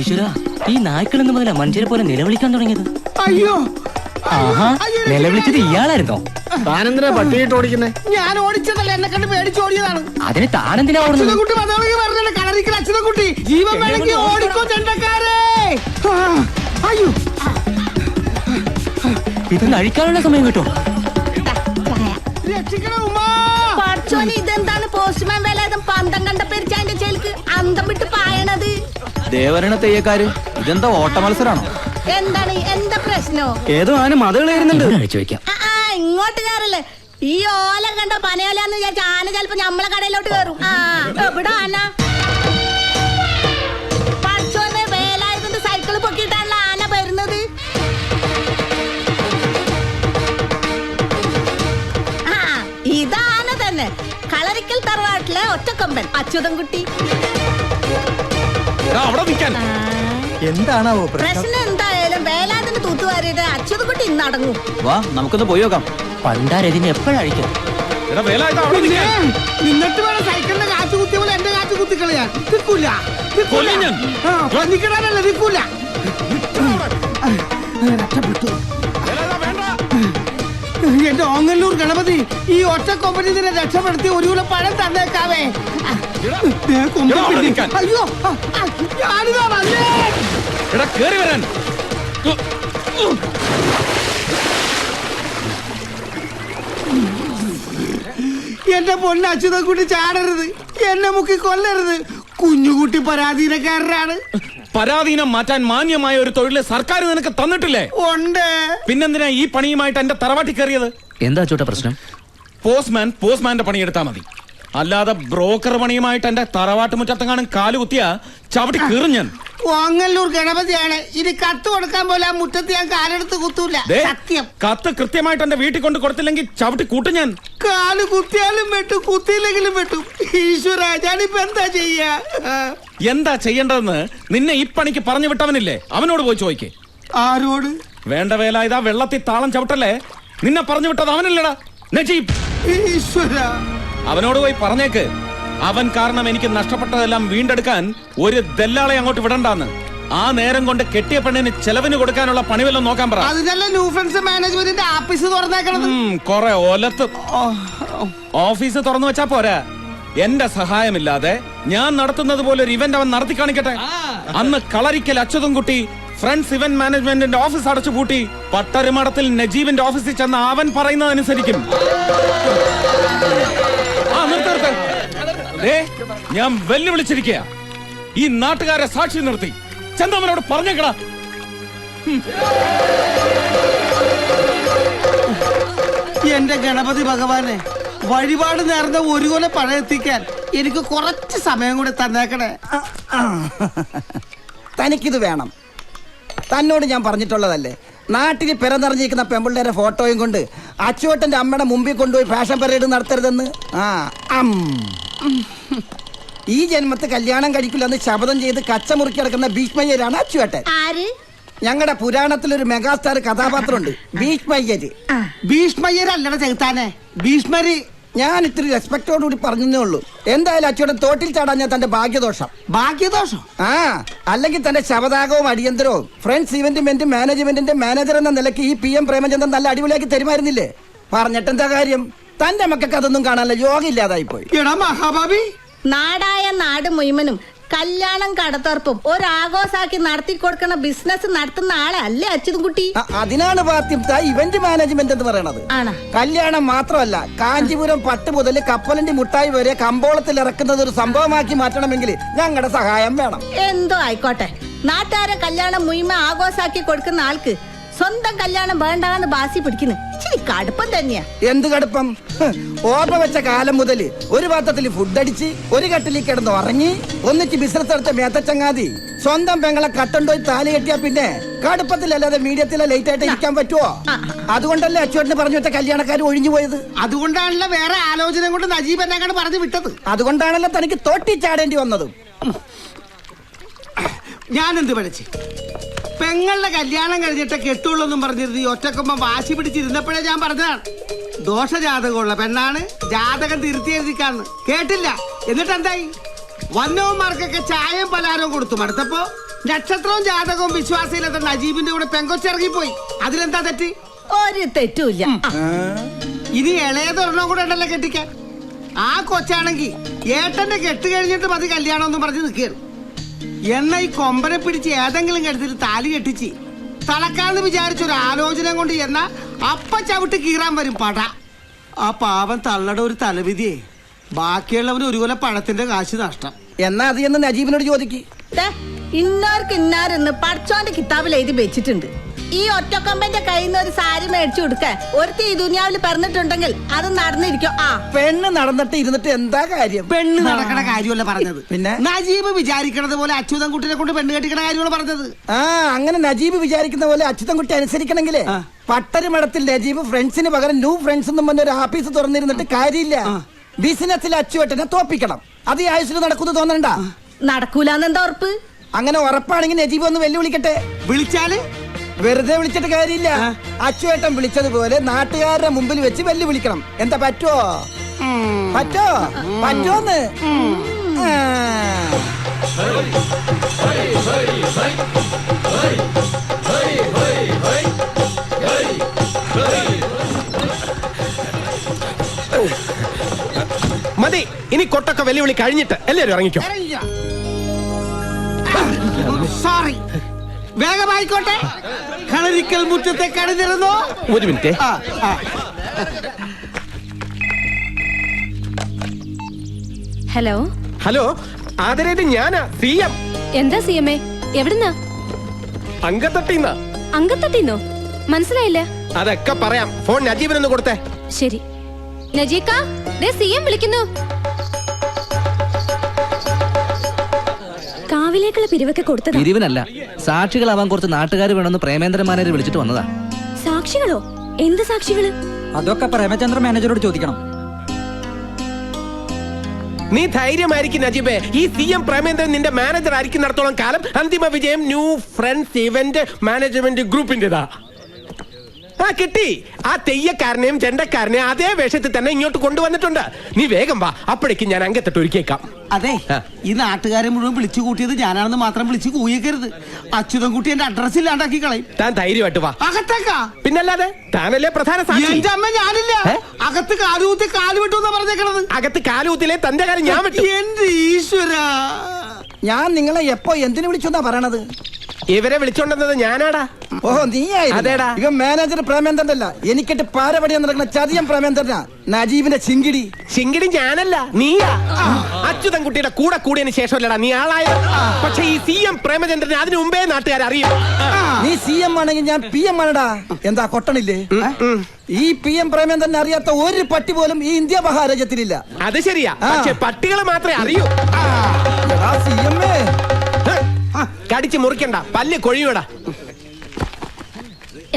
ഈശ്വര, ഈ നായ്ക്കളെന്ന് മുതലാ മനുഷ്യരെ പോലെ നിലവിളിക്കാൻ തുടങ്ങിയത്. അയ്യോ, ആഹാ, നിലവിളിച്ചത് ഇയാളായിരുന്നോ? താനെന്തിനാ പട്ടിയിട്ട് ഓടിക്കുന്നേ? ഞാൻ ഓടിച്ചതല്ല, എന്നെ കണ്ട് പേടിച്ച് ഓടിയതാണ്. അതിന് താനെന്തിനാ ഓടുന്നത്? അച്യുതൻകുട്ടി മതകളി പറഞ്ഞല്ലേ, കളറിക്കൽ അച്യുതൻകുട്ടി. ജീവൻ വേണമെങ്കിൽ ഓടിക്കോ ചെണ്ടക്കാരെ. അയ്യോ, ഇത് കഴിക്കാനുള്ള സമയം കിട്ടോ? രക്ഷിക്കണം ഉമ്മ. പഠിച്ചോനെ, ഇതെന്താണ് പോസ്റ്റ്മാൻ വേലായുധം പന്തം കണ്ട പെരിച്ചാന്റെ ചേൽക്ക് അന്തം വിട്ട് പായണത്? ദേവരണ തെയ്യക്കാര്, ഇതെന്താ ഓട്ട മത്സരാണോ? എന്താണ്, എന്താ പ്രശ്നോ? ഏതോ ആന മതകളായിരുന്നുണ്ട്. കഴിച്ചു വെക്കാം. ഇങ്ങോട്ട് കയറല്ലേ. ഈ ഓല കണ്ട പനയോലാന്ന് വിചാരിച്ച ആന ചിലപ്പോ നമ്മളെ കടയിലോട്ട് കയറും. എവിടെ ആന? പഠിച്ചോനെ, വേലായുധന്റെ സൈക്കിള് പൊക്കിയിട്ടാണല്ലോ ആന വരുന്നത്. ഇതാന തന്നെ, കളരിക്കൽ തറവാട്ടിലെ ഒറ്റക്കൊമ്പൻ അച്യുതൻകുട്ടി. എന്താണാവോ പ്രശ്നം? എന്തായാലും വേലാതിന് തൂത്തുവാരിയുടെ അച്യുതൻകുട്ടി ഇന്ന് അടങ്ങും. വാ, നമുക്കൊന്ന് പോയി നോക്കാം. പണ്ടാരതിന് എപ്പോഴഴിക്കും? നിന്നിട്ട് വേണം സൈക്കിളിന്റെ കാറ്റ് കുത്തിയ പോലെ എന്റെ കാറ്റ് കുത്തിക്കളയാൻ. നിൽക്കൂല, നിൽക്കിടാനല്ല, നിൽക്കൂല. രക്ഷപ്പെട്ടു. എന്റെ ഓങ്ങല്ലൂർ ഗണപതി, ഈ ഒറ്റ കൊമ്പനി ഇതിനെ രക്ഷപ്പെടുത്തി ഒരു കിലോ പഴം തന്നേക്കാവേ. അയ്യോ, ഞാനിതാ വന്നേ. എന്റെ പൊന്ന അച്യുതൻകുട്ടി ചാടരുത്, എന്നെ മുക്കി കൊല്ലരുത്. കുഞ്ഞുകുട്ടി പരാധീനക്കാരനാണ്. പരാധീനം മാറ്റാൻ മാന്യമായ ഒരു തൊഴില് സർക്കാർ നിനക്ക് തന്നിട്ടില്ലേ? ഉണ്ട്. പിന്നെന്തിനാ ഈ പണിയുമായിട്ട് എന്റെ തറവാട്ടി കയറിയത്? എന്താ ചോട്ട പ്രശ്നം? പോസ്റ്റ്മാന്റെ പണിയെടുത്താ മതി. അല്ലാതെ ബ്രോക്കർ പണിയുമായിട്ട് എന്റെ തറവാട്ട് മുറ്റത്തെങ്ങാനും കാല് കുത്തിയാ ചവിട്ടി കീറും ഞാൻ. ഓങ്ങല്ലൂർ ഗണപതിയാണ്. ഇനി കത്ത് കൊടുക്കാൻ പോലെ ആ മുറ്റത്ത് ഞാൻ കാലെടുത്ത് കുത്തൂല. സത്യം. കത്ത് കൃത്യമായിട്ട് എന്റെ വീട്ടിൽ കൊണ്ട് കൊടുത്തില്ലെങ്കിൽ ചവിട്ടി കൂട്ടും ഞാൻ. കാല് കുത്തിയാലും വെട്ടും, കുത്തിയില്ലെങ്കിലും വെട്ടും. ഈശ്വര, ഞാനിപ്പോ എന്താ ചെയ്യാ? എന്താ ചെയ്യേണ്ടതെന്ന് നിന്നെ ഈ പണിക്ക് പറഞ്ഞു വിട്ടവനില്ലേ, അവനോട് പോയി ചോദിക്കേ. ആരോട്? വേണ്ട വേല, ഇതാ വെള്ളത്തിൽ താളം ചവിട്ടല്ലേ. നിന്നെ പറഞ്ഞു വിട്ടത് അവനല്ലടാ, നജീബ്. ഈശ്വര, അവനോട് പോയി പറഞ്ഞേക്ക്, അവൻ കാരണം എനിക്ക് നഷ്ടപ്പെട്ടതെല്ലാം വീണ്ടെടുക്കാൻ ഒരു ദല്ലാളെ അങ്ങോട്ട് വിടണ്ടാന്ന്. ആ നേരം കൊണ്ട് കെട്ടിയ പെണ്ണിന് ചെലവിന് കൊടുക്കാനുള്ള പണിവെല്ലാം നോക്കാൻ പറ. അതിനല്ലേ ന്യൂ ഫ്രണ്ട്സ് മാനേജ്മെന്റിന്റെ ആഫീസ് തുറന്നേക്കണത്. കൊറേ ഒലത്ത് ഓഫീസ് തുറന്നു വെച്ചാ പോരാ. എന്റെ സഹായമില്ലാതെ ഞാൻ നടത്തുന്നത് പോലെ ഒരു ഇവന്റ് അവൻ നടത്തി കാണിക്കട്ടെ. അന്ന് കളരിക്കൽ അച്യുതൻകുട്ടി ഫ്രണ്ട്സ് ഇവന്റ് മാനേജ്മെന്റിന്റെ ഓഫീസ് അടച്ചു പൂട്ടി പട്ടരുമടത്തിൽ നജീബിന്റെ ഓഫീസിൽ ചെന്ന് അവൻ പറയുന്നതനുസരിക്കും. ഞാൻ വെല്ലുവിളിച്ചിരിക്കുക. ഈ നാട്ടുകാരെ സാക്ഷി നിർത്തി ചന്ദമനോട് പറഞ്ഞേക്കടാ. എന്റെ ഗണപതി ഭഗവാനെ, വഴിപാട് നേർന്ന ഒരു കൊല പഴയെത്തിക്കാൻ എനിക്ക് കുറച്ച് സമയം കൂടി തന്നേക്കണേ. തനിക്കിത് വേണം. തന്നോട് ഞാൻ പറഞ്ഞിട്ടുള്ളതല്ലേ, നാട്ടിൽ പിറന്നിറങ്ങിയിരിക്കുന്ന പെമ്പിള്ളേരെ ഫോട്ടോയും കൊണ്ട് അച്ചുവേട്ടന്റെ അമ്മയുടെ മുമ്പിൽ കൊണ്ടുപോയി ഫാഷൻ പരേഡ് നടത്തരുതെന്ന്. ഈ ജന്മത്ത് കല്യാണം കഴിക്കില്ലെന്ന് ശപഥം ചെയ്ത് കച്ചമുറുക്കി കിടക്കുന്ന ഭീഷ്മയ്യരാണ് അച്ചുവേട്ടൻ. ഞങ്ങളുടെ പുരാണത്തിലൊരു മെഗാസ്റ്റാർ കഥാപാത്രമുണ്ട്, ഭീഷ്മയ്യര്. ഭീഷ്മയ്യരല്ലട ചെകുത്താനെ, ഭീഷ്മര്. ഞാൻ ഇത്തിരി റെസ്പെക്ടോടുകൂടി പറഞ്ഞേ ഉള്ളൂ. എന്തായാലും അച്ചുവേട്ടൻ തോട്ടിൽ ചാടാൻ ഞാൻ തന്റെ ഭാഗ്യദോഷം. ഭാഗ്യദോഷം? അല്ലെങ്കിൽ തന്റെ ശവദാകവും അടിയന്തരവും ഫ്രണ്ട്സ് ഇവന്റ് മാനേജ്മെന്റിന്റെ മാനേജർ എന്ന നിലയ്ക്ക് ഈ PM പ്രേമചന്ദ്രൻ നല്ല അടിപൊളിയാക്കി തരുമായിരുന്നില്ലേ? പറഞ്ഞിട്ടെന്താ കാര്യം? തന്റെ മക്കൾക്ക് അതൊന്നും കാണാനുള്ള യോഗം ഇല്ലാതായി പോയി. എടാ മഹാഭാവി, നാടായ നാട് മുഴുവനും കല്യാണം കടത്തർപ്പും ഒരാഘോഷാക്കി നടത്തി കൊടുക്കണ ബിസിനസ് നടത്തുന്ന ആളെ അല്ലേ അച്യുതൻകുട്ടി? അതിനാണ് പാർട്ടി ഇവന്റ് മാനേജ്മെന്റ് എന്ന് പറയണത്. കല്യാണം മാത്രമല്ല, കാഞ്ചീപുരം പട്ട് മുതൽ കപ്പലണ്ടി മുട്ടായി വരെ കമ്പോളത്തിൽ ഇറക്കുന്നത് ഒരു സംഭവമാക്കി മാറ്റണമെങ്കിൽ ഞങ്ങളുടെ സഹായം വേണം. എന്തോ ആയിക്കോട്ടെ, നാട്ടുകാരെ കല്യാണം മുഴുവൻ ആഘോഷാക്കി കൊടുക്കുന്ന ആൾക്ക് സ്വന്തം കല്യാണം വേണ്ടാന്ന് ബാസി പിടിക്കുന്നു. ഇച്ചിരി കടുപ്പം തന്നെയാ. എന്ത് കടുപ്പം? ഓർമ്മ വെച്ച കാലം മുതൽ ഒരു പാത്രത്തിൽ ഫുഡ് അടിച്ച് ഒരു കട്ടിലിൽ കിടന്ന് ഉറങ്ങി ഒന്നിച്ച് ബിസിനസ് നടത്ത മേത്തച്ചങ്ങാതി സ്വന്തം പെങ്ങളെ കട്ടുണ്ടോയി താലി കെട്ടിയാ പിന്നെ കടുപ്പത്തിലല്ലാതെ മീഡിയത്തിലെ ലേറ്റ് ആയിട്ട് ഇരിക്കാൻ പറ്റുമോ? അതുകൊണ്ടല്ലേ അച്ചുവേട്ടന് പറഞ്ഞു വെച്ച കല്യാണക്കാർ ഒഴിഞ്ഞു പോയത്. അതുകൊണ്ടാണല്ലോ വേറെ ആലോചന കൊണ്ട് നജീബ് എന്നെ പറഞ്ഞു വിട്ടത്. അതുകൊണ്ടാണല്ലോ തനിക്ക് തോട്ടി ചാടേണ്ടി വന്നതും. ഞാനെന്ത് പഠിച്ച് പെങ്ങളുടെ കല്യാണം കഴിഞ്ഞിട്ട് കെട്ടുള്ളൂ എന്നും പറഞ്ഞിരുന്നു. ഈ ഒറ്റക്കൊമ്പം വാശി പിടിച്ചിരുന്നപ്പോഴേ ഞാൻ പറഞ്ഞതാണ്, ദോഷജാതകമുള്ള പെണ്ണാണ്, ജാതകം തിരുത്തി എഴുതിക്കാന്ന്. കേട്ടില്ല. എന്നിട്ട് എന്തായി? വന്നവന്മാർക്കൊക്കെ ചായയും പലഹാരവും കൊടുത്തു മടുത്തപ്പോ നക്ഷത്രവും ജാതകവും വിശ്വാസയില്ലാത്ത നജീബിന്റെ കൂടെ പെങ്കൊച്ചിറങ്ങിപ്പോയി. അതിലെന്താ തെറ്റ്? ഒരു തെറ്റുമില്ല. ഇനി ഇളയതൊരെണ്ണം കൂടെ ഉണ്ടല്ലോ കെട്ടിക്കാൻ. ആ കൊച്ചാണെങ്കി ഏട്ടന്റെ കെട്ട് കഴിഞ്ഞിട്ട് മതി കല്യാണം ഒന്നും പറഞ്ഞ് നിൽക്കുകയാണ്. എന്ന ഈ കൊമ്പനെ പിടിച്ച് ഏതെങ്കിലും കെടുത്തിൽ താലി കെട്ടിച്ച് തളക്കാന്ന് വിചാരിച്ചൊരു ആലോചന കൊണ്ട് എന്നാ അപ്പ ചവിട്ട് കീറാൻ വരും പട. ആ പാവം തള്ളയുടെ ഒരു തലവിധിയെ ബാക്കിയുള്ളവന് ഒരു കൊല പഴത്തിന്റെ കാശ് നഷ്ടം. എന്നാ അത് എന്ന് നജീബിനോട് ചോദിക്ക്. ഇന്നാർക്ക് ഇന്നാരെന്ന് പഠിച്ചോന്റെ കിതാബിൽ എഴുതി വെച്ചിട്ടുണ്ട്. ഈ ഒറ്റക്കൊമ്പന്റെ കയ്യിൽ നിന്ന് ഒരു സാരി മേടിച്ചു കൊടുക്കാൻ ഒരുത്തി ഈ ദുനിയാവിൽ പറഞ്ഞിട്ടുണ്ടെങ്കിൽ അത് നടന്നിരിക്കും. ആ പെണ്ണ് നടന്നിട്ട് ഇരുന്നിട്ട് എന്താ കാര്യം? പെണ്ണ് നടക്കണ കാര്യമല്ല പറഞ്ഞത്. പിന്നെ നജീബ് വിചാരിക്കണത് പോലെ അച്യുതൻ കുട്ടിനെ കൊണ്ട് പെണ്ണ് കെട്ടിക്കണ കാര്യമാണ് പറഞ്ഞത്. ആ അങ്ങനെ നജീബ് വിചാരിക്കുന്ന പോലെ അച്യുതൻകുട്ടി അനുസരിക്കണമെങ്കിലേ പട്ടരി മഠത്തിൽ നജീബ് ഫ്രണ്ട്സിന് പകരം ന്യൂ ഫ്രണ്ട്സ് എന്നും പറഞ്ഞ ഒരു ആഫീസ് തുറന്നിരുന്നിട്ട് കാര്യമില്ല. ബിസിനസ്സിൽ അച്ചുവേട്ടനെ തോപ്പിക്കണം. അത് ഈ ആയുസിൽ നടക്കുന്നു തോന്നണ്ട. നടക്കൂലെന്നെന്താ ഉറപ്പ്? അങ്ങനെ ഉറപ്പാണെങ്കിൽ നജീബ് ഒന്ന് വെല്ലുവിളിക്കട്ടെ. വിളിച്ചാല് വെറുതെ വിളിച്ചിട്ട് കാര്യമില്ല. അച്ചുവേട്ടൻ വിളിച്ചതുപോലെ നാട്ടുകാരുടെ മുമ്പിൽ വെച്ച് വെല്ലുവിളിക്കണം. എന്താ പറ്റുമോ? പറ്റോന്ന്? മതി, ഇനി കൊട്ടൊക്കെ വെല്ലുവിളി കഴിഞ്ഞിട്ട് എല്ലാവരും ഇറങ്ങിക്കോ. സോറി, വേഗമായിക്കോട്ടെ. കളരിക്കൽ മുറ്റത്തെ കണിതിരുന്നോ? ഒരു മിനിറ്റ്. ഹലോ ഹലോ, ആദരേത് ഞാനാ CM. എന്താ CM? എവിടുന്നാ? അങ്കത്തട്ടിന്നാ. അങ്കത്തട്ടിന്നോ? മനസ്സിലായില്ല. അതൊക്കെ പറയാം. ഫോൺ നജീബിനൊന്ന് കൊടുത്തേ. ശരി. നജീക്ക, ദേ CM വിളിക്കുന്നു. കാവിലേക്കുള്ള പിരിവൊക്കെ കൊടുത്തതാ. പിരിവിനല്ല, സാക്ഷികളാവാൻ കുറച്ച് നാട്ടുകാർ വേണമെന്ന് പ്രേമേന്ദ്രൻ മാനേജർ വിളിച്ചിട്ട് വന്നതാ. സാക്ഷികളോ? എന്ത് സാക്ഷികള്? അതൊക്കെ പ്രേമചന്ദ്ര മാനേജറോട് ചോദിക്കണം. നീ ധൈര്യമായിരിക്കും നജീബേ. ഈ CM പ്രേമേന്ദ്രൻ നിന്റെ മാനേജർ ആയിരിക്കുന്നിടത്തോളം കാലം അന്തിമ വിജയം ന്യൂ ഫ്രണ്ട്സ് ഇവന്റ് മാനേജ്മെന്റ് ഗ്രൂപ്പിന്റെതാ. ആ കിട്ടി. ആ തെയ്യക്കാരനെയും ചെണ്ടക്കാരനെയും അതേ വേഷത്തിൽ തന്നെ ഇങ്ങോട്ട് കൊണ്ടുവന്നിട്ടുണ്ട്. നീ വേഗം വാ, അപ്പോഴേക്കും ഞാൻ അങ്കത്തിട്ട് ഒരുക്കിയേക്കാം. അതെ, ഈ നാട്ടുകാരെ മുഴുവൻ വിളിച്ചു കൂട്ടിയത് ഞാനാണെന്ന് മാത്രം വിളിച്ച് കൂയിക്കരുത്. അച്യുതൻ കുട്ടി എന്റെ അഡ്രസ് ഇല്ലാണ്ടാക്കി കളയും. താൻ ധൈര്യമായിട്ട് വാ. അകത്തേക്കാ? പിന്നല്ലാതെ, താനല്ലേ പ്രധാന സാക്ഷി. എന്റെ അമ്മ ഞാനില്ല. അകത്ത് കാലുകുത്തി കാല് വിട്ടു എന്നാ പറഞ്ഞേക്കണത്. അകത്ത് കാലുകുത്തിലെ തന്റെ കാര്യം ഞാൻ വിട്ടു. എന്റെ ഈശ്വര, ഞാൻ നിങ്ങളെ എപ്പോ എന്തിനു വിളിച്ചു എന്നാ പറയണത്? ഇവരെ വിളിച്ചോണ്ടെന്നത് ഞാനാടാ. ഓഹോ, നീയായിരുന്നു. അതേടാ. ഇവൻ മാനേജർ പ്രേമേന്ദ്രൻ അല്ല, എനിക്കിട്ട് പാരപടിയാൻ നടക്കുന്ന ചതിയം പ്രേമേന്ദ്രനാ. നജീബിന്റെ ചിങ്കിടി. ചിങ്കിടി ഞാനല്ല, നീയാ. അച്യുതൻ കുട്ടിയുടെ കൂടെ കൂടിയതിന് ശേഷമല്ലടാ നീ ആളായത്. പക്ഷെ ഈ CM പ്രേമചന്ദ്രൻ അതിനു മുമ്പേ നാട്ടുകാർ അറിയും. നീ CM ആണെങ്കിൽ ഞാൻ PM ആണടാ. എന്താ കൊട്ടണില്ലേ? ഈ PM പ്രേമേന്ദ്രൻ അറിയാത്ത ഒരു പട്ടി പോലും ഈ ഇന്ത്യ മഹാരാജ്യത്തിലില്ല. അത് ശരിയാ, പക്ഷെ പട്ടികളെ മാത്രമേ അറിയൂ. CM കടിച്ചു മുറിക്കണ്ട, പല്ല് കൊഴിയൂടാ.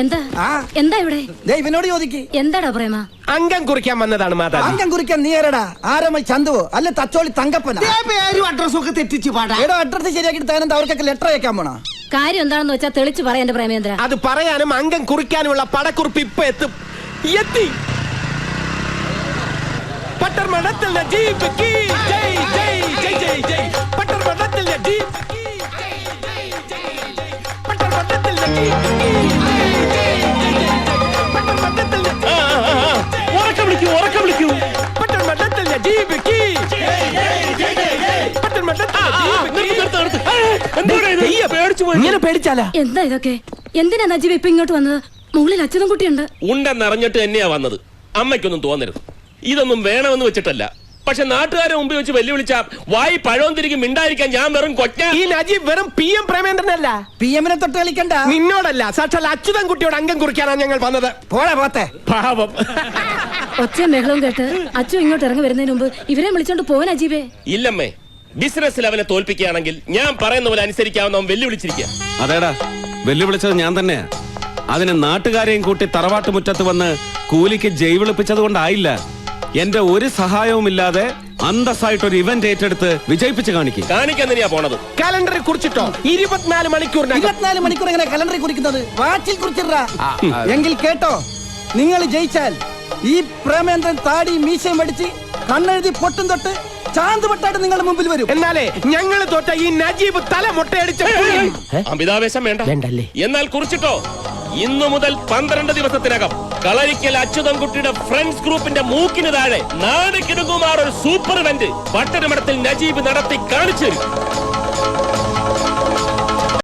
എന്താ എന്താ ഇവിടെ? ഇവനോട് ചോദിക്ക്. എന്താടാ പ്രേമ? അംഗം കുറിക്കാൻ വന്നതാണ് മാതാ. അംഗം കുറിക്കാൻ നീ ആരടാ? ആരമ്മ ചന്തുവോ അല്ലെ തച്ചോളി തങ്കപ്പനാ? പേരും അഡ്രസ്സും ഒക്കെ തെറ്റിച്ച് പാടാ. എടോ, അഡ്രസ് ശരിയാക്കി താനെന്താ അവർക്കൊക്കെ ലെറ്റർ അയക്കാൻ പോണോ? കാര്യം എന്താണെന്ന് വെച്ചാ തെളിച്ചു പറയാ എന്റെ പ്രേമേന്ദ്ര. അത് പറയാനും അംഗം കുറിക്കാനുമുള്ള പടക്കുറിപ്പ് ഇപ്പൊ എത്തി. പട്ടർമഠത്തിൽ നജീബ് കീ ജയ് ജയ് ജയ് ജയ് ജയ്. പട്ടർമഠത്തിൽ നജീബ് കീ ജയ് ജയ് ജയ് ജയ്. പട്ടർമഠത്തിൽ നജീബ് കീ ജയ് ജയ് ജയ് ജയ്. പട്ടർമഠത്തിൽ ഉറക്കം വിളിക്കൂ. പട്ടർമഠത്തിൽ നജീബ് കീ ജയ് ജയ് ജയ് ജയ്. പട്ടർമഠത്തിൽ ഇങ്ങനെ പേടിച്ചാലാ? എന്താ ഇതൊക്കെ? എന്തിനാ നജീബ് ഇപ്പൊ ഇങ്ങോട്ട് വന്നത്? മുകളിൽ അച്ഛനും കുട്ടിയുണ്ട്. ഉണ്ടെന്നറിഞ്ഞിട്ട് തന്നെയാ വന്നത്. അമ്മയ്ക്കൊന്നും തോന്നരുത്, ഇതൊന്നും വേണമെന്ന് വെച്ചിട്ടല്ല. പക്ഷെ നാട്ടുകാരെ മുമ്പിൽ വെച്ച് വെല്ലുവിളിച്ച വായി പഴവും തിരികെ മിണ്ടായിരിക്കാൻ ഞാൻ വെറും കൊച്ച. ഈ നജീബ് വെറും PM പ്രേമേന്ദ്രനല്ല. PM-നെ തൊട്ട് കളിക്കണ്ട. നിന്നോടല്ല, സാക്ഷാൽ അച്യുതൻ കുട്ടിയോട് അംഗം കുറിക്കാനാണ് ഞങ്ങൾ വന്നത്. പോളെ പോത്തെ പാവം. ഒച്ചയും ബഹളവും കേട്ട് അച്ഛൻ ഇങ്ങോട്ട് ഇറങ്ങി വരുന്നതിന് മുമ്പ് ഇവരെ വിളിച്ചോണ്ട് പോവാൻ അജീബേ. ഇല്ലമ്മേ, ബിസിനസ്സിൽ അവനെ തോൽപ്പിക്കുകയാണെങ്കിൽ ഞാൻ പറയുന്ന പോലെ അനുസരിക്കാവുന്ന അവൻ വെല്ലുവിളിച്ചിരിക്കുക. അതേടാ, വെല്ലുവിളിച്ചത് ഞാൻ തന്നെയാ. അതിന് നാട്ടുകാരെയും കൂട്ടി തറവാട്ട് മുറ്റത്ത് വന്ന് കൂലിക്ക് ജയ് വിളിപ്പിച്ചത് കൊണ്ടായില്ല. എന്റെ ഒരു സഹായവുമില്ലാതെ അന്തസ്സായിട്ടൊരു ഇവന്റ് ഏറ്റെടുത്ത് വിജയിപ്പിച്ച് കാണിക്കാൻ തന്നെയാ പോണത്. കാലണ്ടറിൽ കുറിച്ചിട്ടോ 24 മണിക്കൂറിനകം. 24 മണിക്കൂർ എങ്ങനെ കലണ്ടറിൽ കുറിക്കുന്നത്? വാച്ചിൽ കുറിച്ചിട്ടാ. എങ്കിൽ കേട്ടോ, നിങ്ങൾ ജയിച്ചാൽ ഈ പ്രേമേന്ദ്രൻ താടി മീശയും വടിച്ച് കണ്ണെഴുതി പൊട്ടും തൊട്ട് ചാന്തുപട്ടായിട്ട് നിങ്ങളുടെ മുമ്പിൽ വരും. എന്നാലേ ഞങ്ങൾ തോറ്റ ഈ നജീബ് തല മുട്ടയടിച്ച അമിതാവേശം വേണ്ട. വേണ്ടല്ലേ? എന്നാൽ കുറിച്ചിട്ടോ, ഇന്നു മുതൽ 12 ദിവസത്തിനകം കളരിക്കൽ അച്യുതൻകുട്ടിയുടെ ഫ്രണ്ട്സ് ഗ്രൂപ്പിന്റെ മൂക്കിന് താഴെ നാട് കിടുങ്ങുമാർ ഒരു സൂപ്പർ ഇവന്റ് പട്ടണമടത്തിൽ നജീബ് നടത്തി കാണിച്ചു തരും.